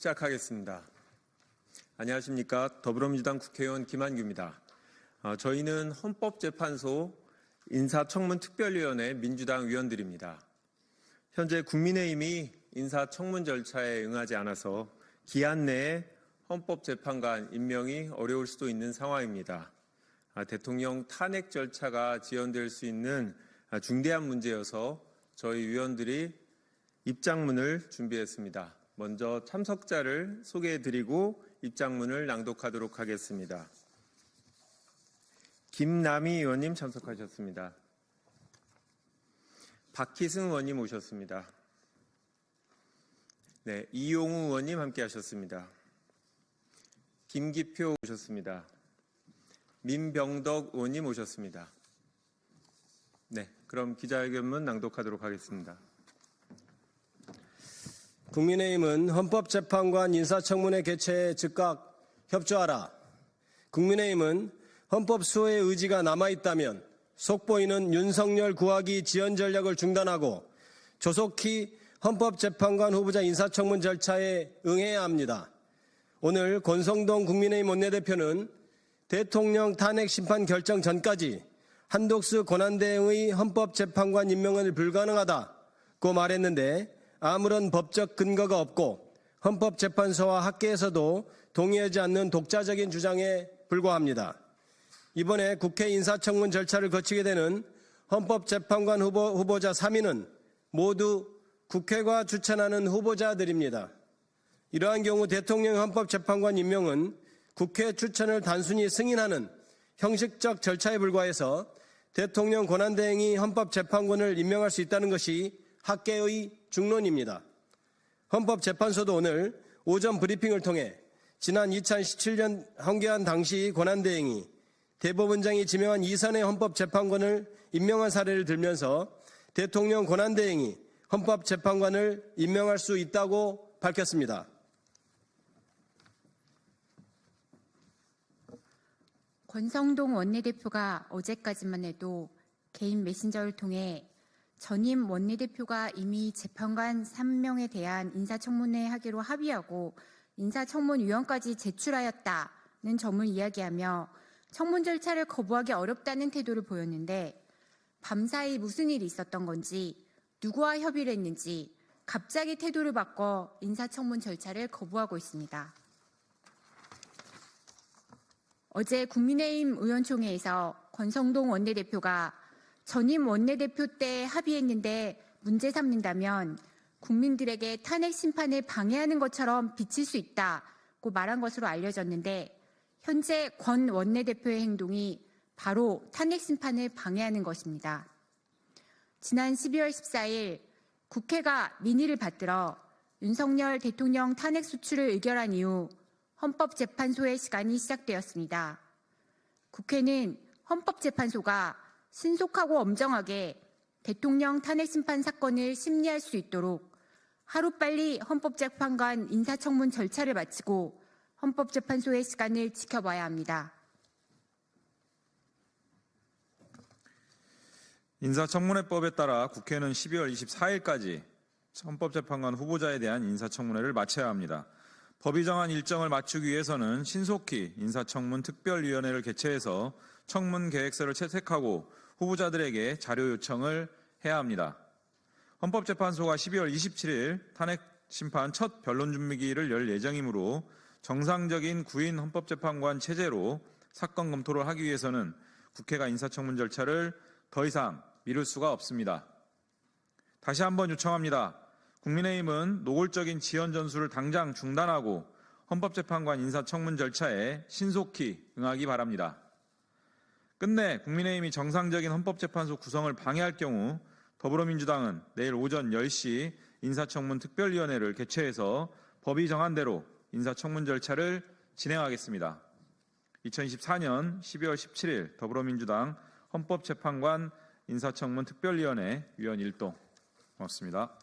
시작하겠습니다. 안녕하십니까. 더불어민주당 국회의원 김한규입니다. 저희는 헌법재판소 인사청문특별위원회 민주당 위원들입니다. 현재 국민의힘이 인사청문 절차에 응하지 않아서 기한 내에 헌법재판관 임명이 어려울 수도 있는 상황입니다. 대통령 탄핵 절차가 지연될 수 있는 중대한 문제여서 저희 위원들이 입장문을 준비했습니다. 먼저 참석자를 소개해드리고 입장문을 낭독하도록 하겠습니다. 김남희 의원님 참석하셨습니다. 박희승 의원님 오셨습니다. 네, 이용우 의원님 함께하셨습니다. 김기표 오셨습니다. 민병덕 의원님 오셨습니다. 네, 그럼 기자회견문 낭독하도록 하겠습니다. 국민의힘은 헌법재판관 인사청문회 개최에 즉각 협조하라. 국민의힘은 헌법 수호의 의지가 남아있다면 속보이는 윤석열 구하기 지연 전략을 중단하고 조속히 헌법재판관 후보자 인사청문 절차에 응해야 합니다. 오늘 권성동 국민의힘 원내대표는 대통령 탄핵 심판 결정 전까지 한독수 권한대행의 헌법재판관 임명은 불가능하다고 말했는데 아무런 법적 근거가 없고 헌법재판소와 학계에서도 동의하지 않는 독자적인 주장에 불과합니다. 이번에 국회 인사청문 절차를 거치게 되는 헌법재판관 후보자 3인은 모두 국회가 추천하는 후보자들입니다. 이러한 경우 대통령 헌법재판관 임명은 국회 추천을 단순히 승인하는 형식적 절차에 불과해서 대통령 권한대행이 헌법재판관을 임명할 수 있다는 것이 학계의 중론입니다. 헌법재판소도 오늘 오전 브리핑을 통해 지난 2017년 황교안 당시 권한대행이 대법원장이 지명한 이선의 헌법재판관을 임명한 사례를 들면서 대통령 권한대행이 헌법재판관을 임명할 수 있다고 밝혔습니다. 권성동 원내대표가 어제까지만 해도 개인 메신저를 통해 전임 원내대표가 이미 재판관 3명에 대한 인사청문회 하기로 합의하고 인사청문위원까지 제출하였다는 점을 이야기하며 청문 절차를 거부하기 어렵다는 태도를 보였는데 밤사이 무슨 일이 있었던 건지 누구와 협의를 했는지 갑자기 태도를 바꿔 인사청문 절차를 거부하고 있습니다. 어제 국민의힘 의원총회에서 권성동 원내대표가 전임 원내대표 때 합의했는데 문제 삼는다면 국민들에게 탄핵 심판을 방해하는 것처럼 비칠 수 있다고 말한 것으로 알려졌는데 현재 권 원내대표의 행동이 바로 탄핵 심판을 방해하는 것입니다. 지난 12월 14일 국회가 민의를 받들어 윤석열 대통령 탄핵 소추를 의결한 이후 헌법재판소의 시간이 시작되었습니다. 국회는 헌법재판소가 신속하고 엄정하게 대통령 탄핵 심판 사건을 심리할 수 있도록 하루빨리 헌법재판관 인사청문 절차를 마치고 헌법재판소의 시간을 지켜봐야 합니다. 인사청문회법에 따라 국회는 12월 24일까지 헌법재판관 후보자에 대한 인사청문회를 마쳐야 합니다. 법이 정한 일정을 맞추기 위해서는 신속히 인사청문 특별위원회를 개최해서 청문 계획서를 채택하고 후보자들에게 자료 요청을 해야 합니다. 헌법재판소가 12월 27일 탄핵 심판 첫 변론 준비기를 열 예정이므로 정상적인 구인 헌법재판관 체제로 사건 검토를 하기 위해서는 국회가 인사청문 절차를 더 이상 미룰 수가 없습니다. 다시 한번 요청합니다. 국민의힘은 노골적인 지연 전술을 당장 중단하고 헌법재판관 인사청문 절차에 신속히 응하기 바랍니다. 끝내 국민의힘이 정상적인 헌법재판소 구성을 방해할 경우 더불어민주당은 내일 오전 10시 인사청문 특별위원회를 개최해서 법이 정한 대로 인사청문 절차를 진행하겠습니다. 2024년 12월 17일 더불어민주당 헌법재판관 인사청문 특별위원회 위원 일동 고맙습니다.